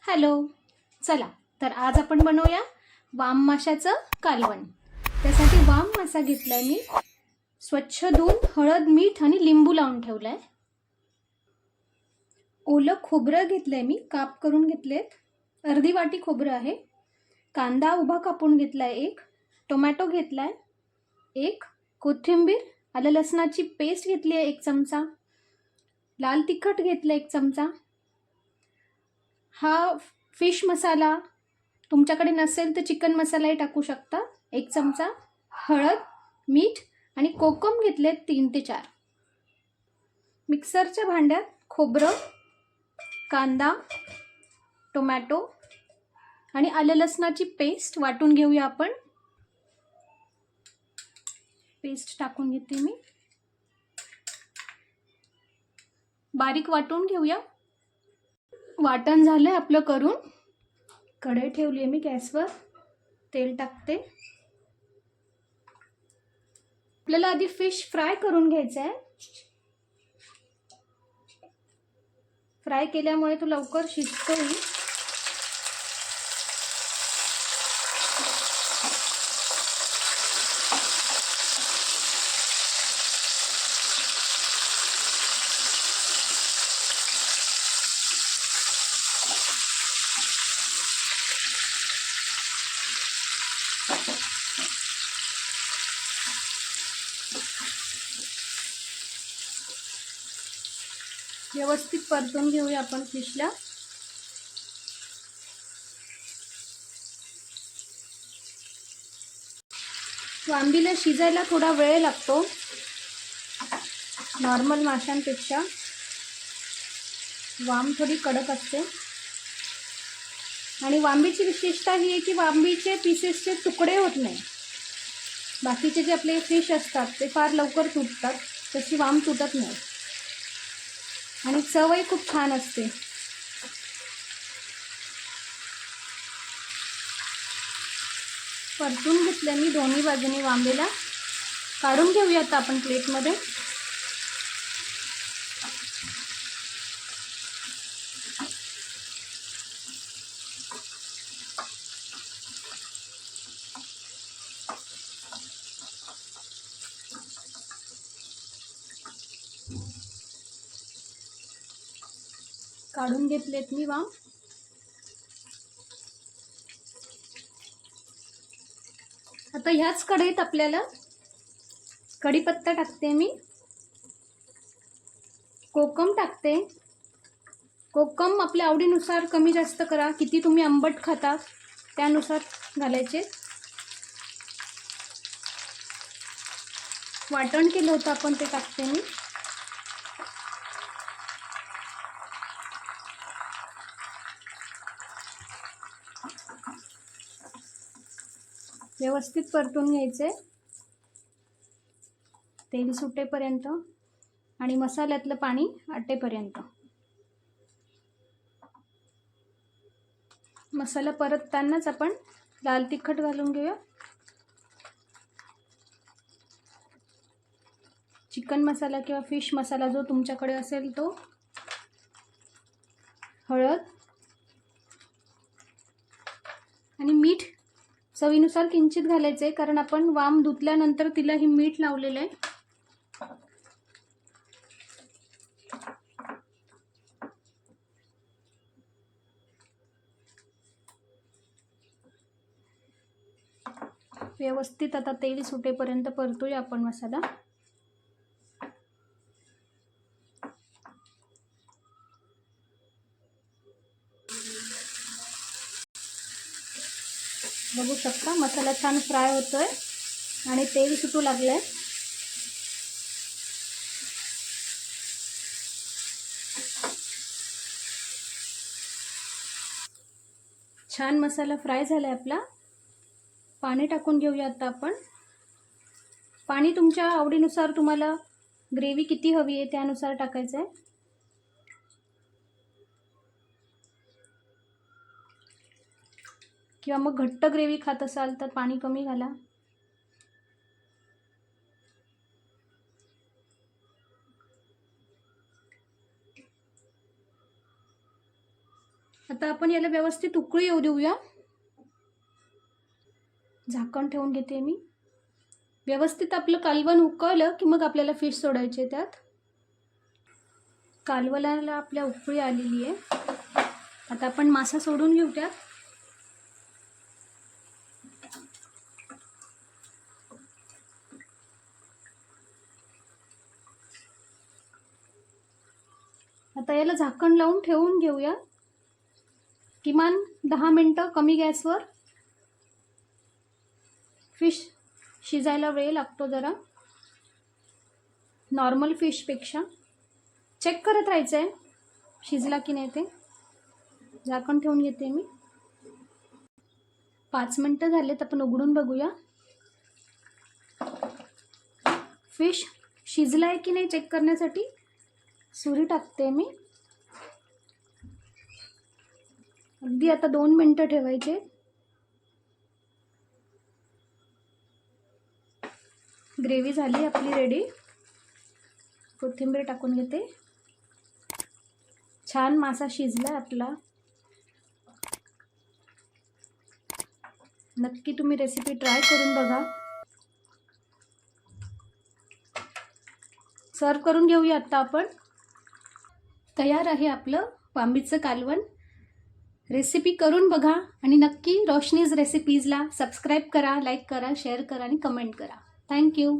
Hello, चला तर आज आपण बनवूया वाम माशाचं कालवण. त्यासाठी वाम मासा घेतलाय मी, स्वच्छ धुवून हळद मीठ आणि लिंबू लावून ठेवलाय. ओलं खोबरं घेतलंय मी, काप करून घेतलेत. अर्धी वाटी खोबरं आहे. कांदा उभा कापून घेतलाय एक. टोमॅटो घेतलाय एक. कोथिंबीर, आलं लसणाची पेस्ट घेतली आहे 1 चमचा. लाल तिखट घेतलं 1 चमचा. हा फिश मसाला तुमच्याकडे नसेल तर चिकन मसालाही टाकू शकता 1 चमचा. हळद, मीठ आणि कोकम घेतले 3 ते 4. मिक्सरच्या भांड्यात खोबरं, कांदा, टोमॅटो आणि आलं लसणाची पेस्ट वाटून घेऊया आपण. पेस्ट टाकून घेते मी. बारीक वाटून घेऊया. वाटण झालंय आपलं करून. कढई ठेवली आहे मी गॅसवर. तेल टाकते. आपल्याला आधी फिश फ्राय करून घ्यायचा आहे. फ्राय केल्यामुळे तो लवकर शिजतोही. व्यवस्थित परतून घेऊया आपण फिशला. वांबीला शिजायला थोडा वेळ लागतो नॉर्मल माशांपेक्षा. वाम थोडी कडक असते आणि वांबीची विशेषता ही आहे की वांबीचे पीसेसचे तुकडे होत नाही. बाकीचे जे आपले फिश असतात ते फार लवकर तुटतात, तशी वाम तुटत नाही आणि चवही खूप छान असते. परतून घेतले मी दोन्ही बाजूनी वांबीला. काढून घेऊया आता आपण प्लेटमध्ये. काढून घेतलेत मी वाम. आता ह्याच कढईत आपल्याला कढीपत्ता टाकते मी. कोकम टाकते. कोकम आपल्या आवडीनुसार कमी जास्त करा. किती तुम्ही आंबट खाता त्यानुसार घालायचे. वाटण केलं होतं आपण ते टाकते मी. व्यवस्थित परतून घ्यायचे तेल सुटेपर्यंत आणि मसाल्यातलं पाणी आटेपर्यंत. मसाला परततानाच आपण लाल तिखट घालून घेऊया. चिकन मसाला किंवा फिश मसाला जो तुमच्याकडे असेल तो. हळद आणि मीठ चवीनुसार किंचित घालायचे, कारण आपण वाम धुतल्यानंतर तिलाही मीठ लावलेलं आहे. व्यवस्थित आता तेल सुटेपर्यंत परतूया आपण मसाला. बघू शकता मसाला छान फ्राय होतोय आणि तेल सुटू लागलंय. छान मसाला फ्राय झालाय आपला. पाणी टाकून घेऊया आता आपण. पाणी तुमच्या आवडीनुसार, तुम्हाला ग्रेव्ही किती हवी आहे त्यानुसार टाकायचं आहे. किंवा मग घट्ट ग्रेव्ही खात असाल तर पाणी कमी घाला. आता आपण याला व्यवस्थित उकळी येऊ देऊया. झाकण ठेवून घेते मी. व्यवस्थित आपलं कालवण उकळलं की मग आपल्याला फिश सोडायचे त्यात. कालवणाला आपल्या उकळी आलेली आहे. आता आपण मासा सोडून घेऊ त्यात. आता याला झाकण लावून ठेवून घेऊया किमान 10 मिनटं कमी गॅसवर. फिश शिजायला वेळ लागतो जरा नॉर्मल फिशपेक्षा. चेक करत राहायचं आहे शिजला की नाही ते. झाकण ठेवून घेते मी. 5 मिनटं झालेत. आपण उघडून बघूया फिश शिजला आहे की नाही चेक करण्यासाठी सुरी टाकते मी. अगदी आता 2 मिनटं ठेवायचे. ग्रेव्ही झाली आपली रेडी. कोथिंबीर टाकून घेते. छान मासा शिजला आपला. नक्की तुम्ही रेसिपी ट्राय करून बघा. सर्व करून घेऊया आता आपण. तयार आहे आपलं बांबीचं कालवण. रेसिपी करून बघा आणि नक्की रोशनीज रेसिपीजला सबस्क्राईब करा, लाईक करा, शेअर करा आणि कमेंट करा. थँक्यू.